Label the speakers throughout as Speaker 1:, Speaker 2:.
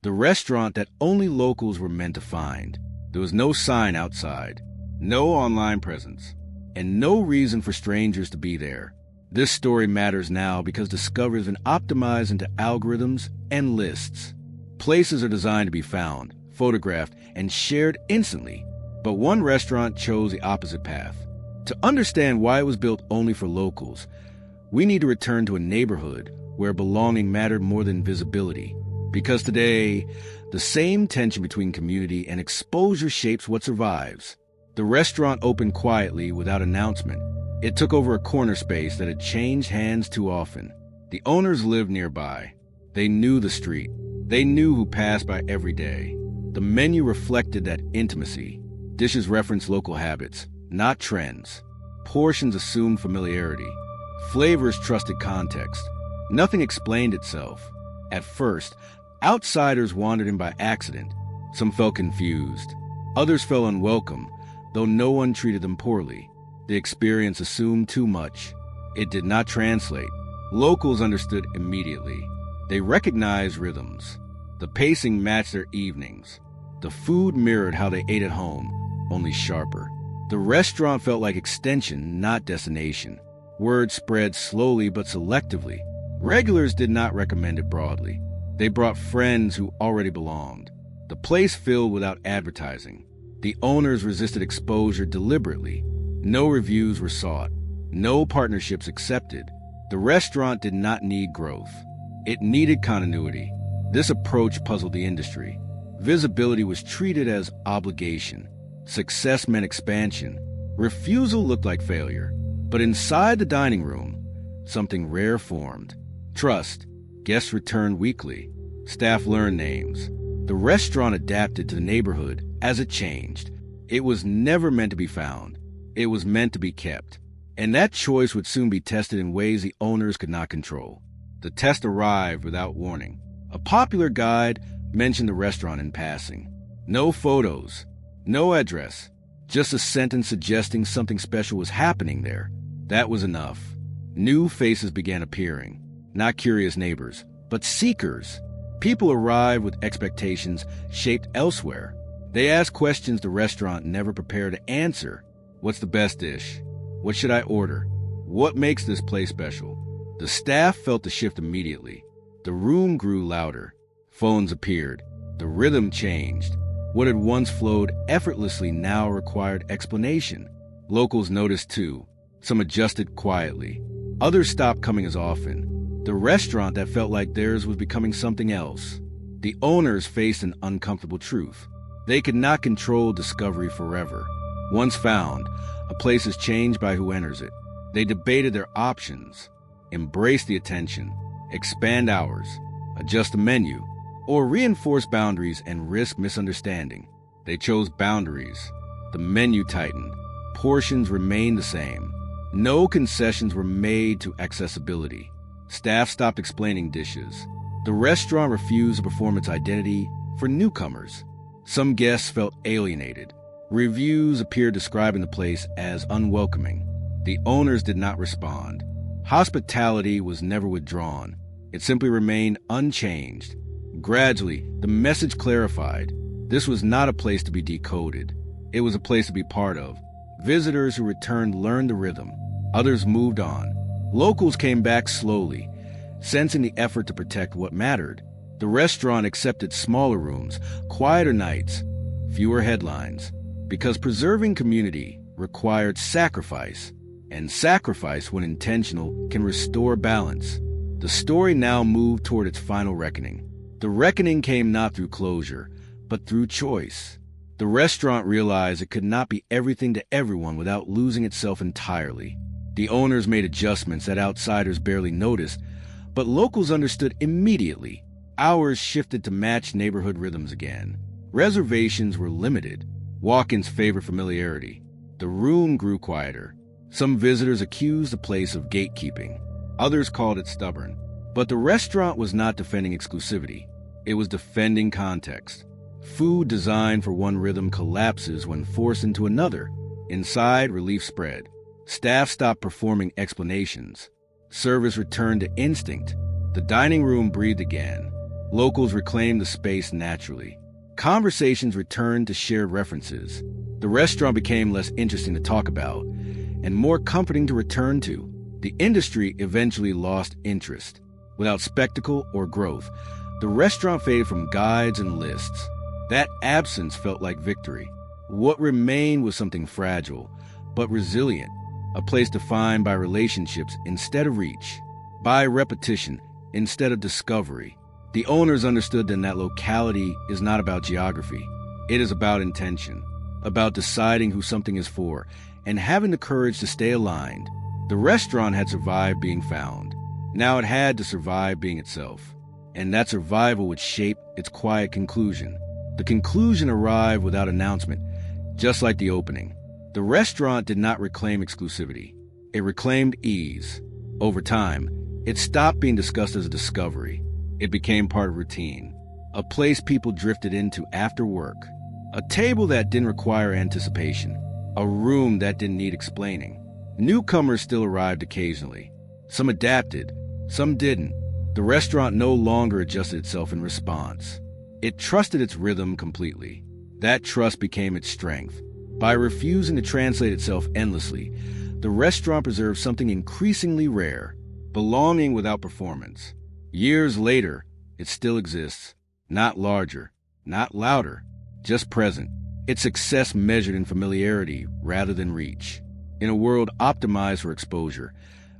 Speaker 1: The restaurant that only locals were meant to find. There was no sign outside, no online presence, and no reason for strangers to be there. This story matters now because discovery has been optimized into algorithms and lists. Places are designed to be found, photographed, and shared instantly. But one restaurant chose the opposite path. To understand why it was built only for locals, we need to return to a neighborhood where belonging mattered more than visibility. Because today, the same tension between community and exposure shapes what survives. The restaurant opened quietly without announcement. It took over a corner space that had changed hands too often. The owners lived nearby. They knew the street. They knew who passed by every day. The menu reflected that intimacy. Dishes referenced local habits, not trends. Portions assumed familiarity. Flavors trusted context. Nothing explained itself. At first, outsiders wandered in by accident. Some felt confused. Others felt unwelcome, though no one treated them poorly. The experience assumed too much. It did not translate. Locals understood immediately. They recognized rhythms. The pacing matched their evenings. The food mirrored how they ate at home, only sharper. The restaurant felt like extension, not destination. Word spread slowly but selectively. Regulars did not recommend it broadly. They brought friends who already belonged. The place filled without advertising. The owners resisted exposure deliberately. No reviews were sought. No partnerships accepted. The restaurant did not need growth. It needed continuity. This approach puzzled the industry. Visibility was treated as obligation. Success meant expansion. Refusal looked like failure. But inside the dining room, something rare formed. Trust. Guests returned weekly. Staff learned names. The restaurant adapted to the neighborhood as it changed. It was never meant to be found. It was meant to be kept. And that choice would soon be tested in ways the owners could not control. The test arrived without warning. A popular guide mentioned the restaurant in passing. No photos, no address, just a sentence suggesting something special was happening there. That was enough. New faces began appearing. Not curious neighbors, but seekers. People arrived with expectations shaped elsewhere. They asked questions the restaurant never prepared to answer. What's the best dish? What should I order? What makes this place special? The staff felt the shift immediately. The room grew louder. Phones appeared. The rhythm changed. What had once flowed effortlessly now required explanation. Locals noticed too. Some adjusted quietly. Others stopped coming as often. The restaurant that felt like theirs was becoming something else. The owners faced an uncomfortable truth. They could not control discovery forever. Once found, a place is changed by who enters it. They debated their options, embrace the attention, expand hours, adjust the menu, or reinforce boundaries and risk misunderstanding. They chose boundaries. The menu tightened. Portions remained the same. No concessions were made to accessibility. Staff stopped explaining dishes. The restaurant refused to perform its identity for newcomers. Some guests felt alienated. Reviews appeared describing the place as unwelcoming. The owners did not respond. Hospitality was never withdrawn. It simply remained unchanged. Gradually, the message clarified. This was not a place to be decoded. It was a place to be part of. Visitors who returned learned the rhythm. Others moved on. Locals came back slowly, sensing the effort to protect what mattered. The restaurant accepted smaller rooms, quieter nights, fewer headlines, because preserving community required sacrifice, and sacrifice, when intentional, can restore balance. The story now moved toward its final reckoning. The reckoning came not through closure, but through choice. The restaurant realized it could not be everything to everyone without losing itself entirely. The owners made adjustments that outsiders barely noticed, but locals understood immediately. Hours shifted to match neighborhood rhythms again. Reservations were limited. Walk-ins favored familiarity. The room grew quieter. Some visitors accused the place of gatekeeping. Others called it stubborn. But the restaurant was not defending exclusivity. It was defending context. Food designed for one rhythm collapses when forced into another. Inside, relief spread. Staff stopped performing explanations. Service returned to instinct. The dining room breathed again. Locals reclaimed the space naturally. Conversations returned to shared references. The restaurant became less interesting to talk about and more comforting to return to. The industry eventually lost interest. Without spectacle or growth, the restaurant faded from guides and lists. That absence felt like victory. What remained was something fragile, but resilient, a place defined by relationships instead of reach, by repetition instead of discovery. The owners understood that locality is not about geography. It is about intention, about deciding who something is for, and having the courage to stay aligned. The restaurant had survived being found. Now it had to survive being itself. And that survival would shape its quiet conclusion. The conclusion arrived without announcement, just like the opening. The restaurant did not reclaim exclusivity. It reclaimed ease. Over time, it stopped being discussed as a discovery. It became part of routine, a place people drifted into after work, a table that didn't require anticipation, a room that didn't need explaining. Newcomers still arrived occasionally. Some adapted, some didn't. The restaurant no longer adjusted itself in response. It trusted its rhythm completely. That trust became its strength. By refusing to translate itself endlessly, the restaurant preserved something increasingly rare, belonging without performance. Years later, it still exists. Not larger, not louder, just present. Its success measured in familiarity rather than reach. In a world optimized for exposure,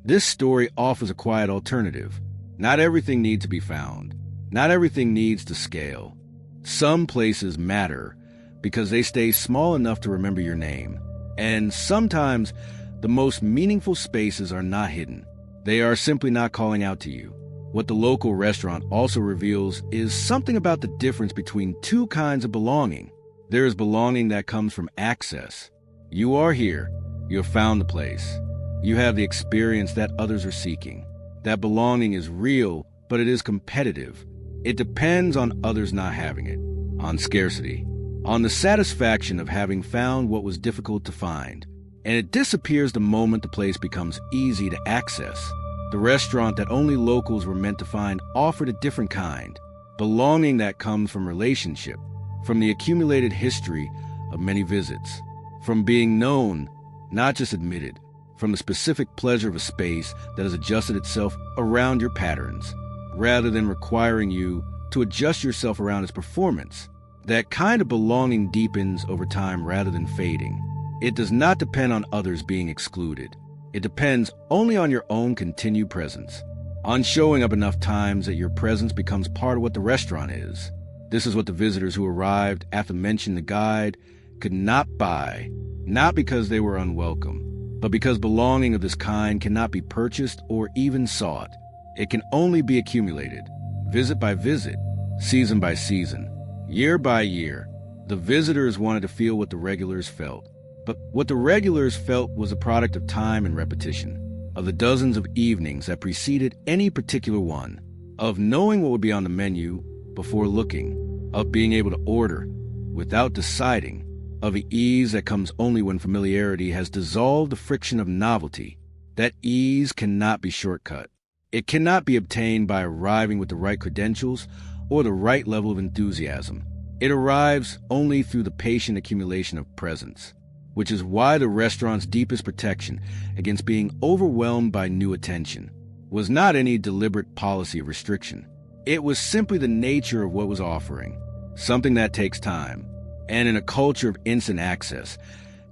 Speaker 1: this story offers a quiet alternative. Not everything needs to be found. Not everything needs to scale. Some places matter because they stay small enough to remember your name. And sometimes the most meaningful spaces are not hidden. They are simply not calling out to you. What the local restaurant also reveals is something about the difference between two kinds of belonging. There is belonging that comes from access. You are here. You have found the place. You have the experience that others are seeking. That belonging is real, but it is competitive. It depends on others not having it, on scarcity, on the satisfaction of having found what was difficult to find. And it disappears the moment the place becomes easy to access. The restaurant that only locals were meant to find offered a different kind, belonging that comes from relationship, from the accumulated history of many visits, from being known, not just admitted, from the specific pleasure of a space that has adjusted itself around your patterns, rather than requiring you to adjust yourself around its performance. That kind of belonging deepens over time rather than fading. It does not depend on others being excluded. It depends only on your own continued presence, on showing up enough times that your presence becomes part of what the restaurant is. This is what the visitors who arrived after mentioning the guide could not buy, not because they were unwelcome, but because belonging of this kind cannot be purchased or even sought. It can only be accumulated, visit by visit, season by season, year by year. The visitors wanted to feel what the regulars felt. But what the regulars felt was a product of time and repetition, of the dozens of evenings that preceded any particular one, of knowing what would be on the menu before looking, of being able to order without deciding, of the ease that comes only when familiarity has dissolved the friction of novelty. That ease cannot be shortcut. It cannot be obtained by arriving with the right credentials or the right level of enthusiasm. It arrives only through the patient accumulation of presence, which is why the restaurant's deepest protection against being overwhelmed by new attention was not any deliberate policy of restriction. It was simply the nature of what was offering, something that takes time. And in a culture of instant access,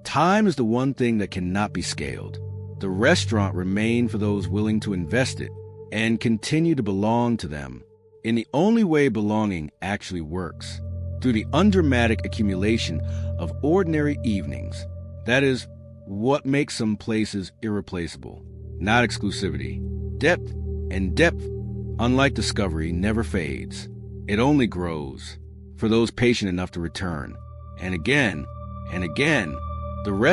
Speaker 1: time is the one thing that cannot be scaled. The restaurant remained for those willing to invest it and continue to belong to them in the only way belonging actually works, through the undramatic accumulation of ordinary evenings. That is what makes some places irreplaceable, not exclusivity. Depth, and depth, unlike discovery, never fades. It only grows for those patient enough to return. And again, the rest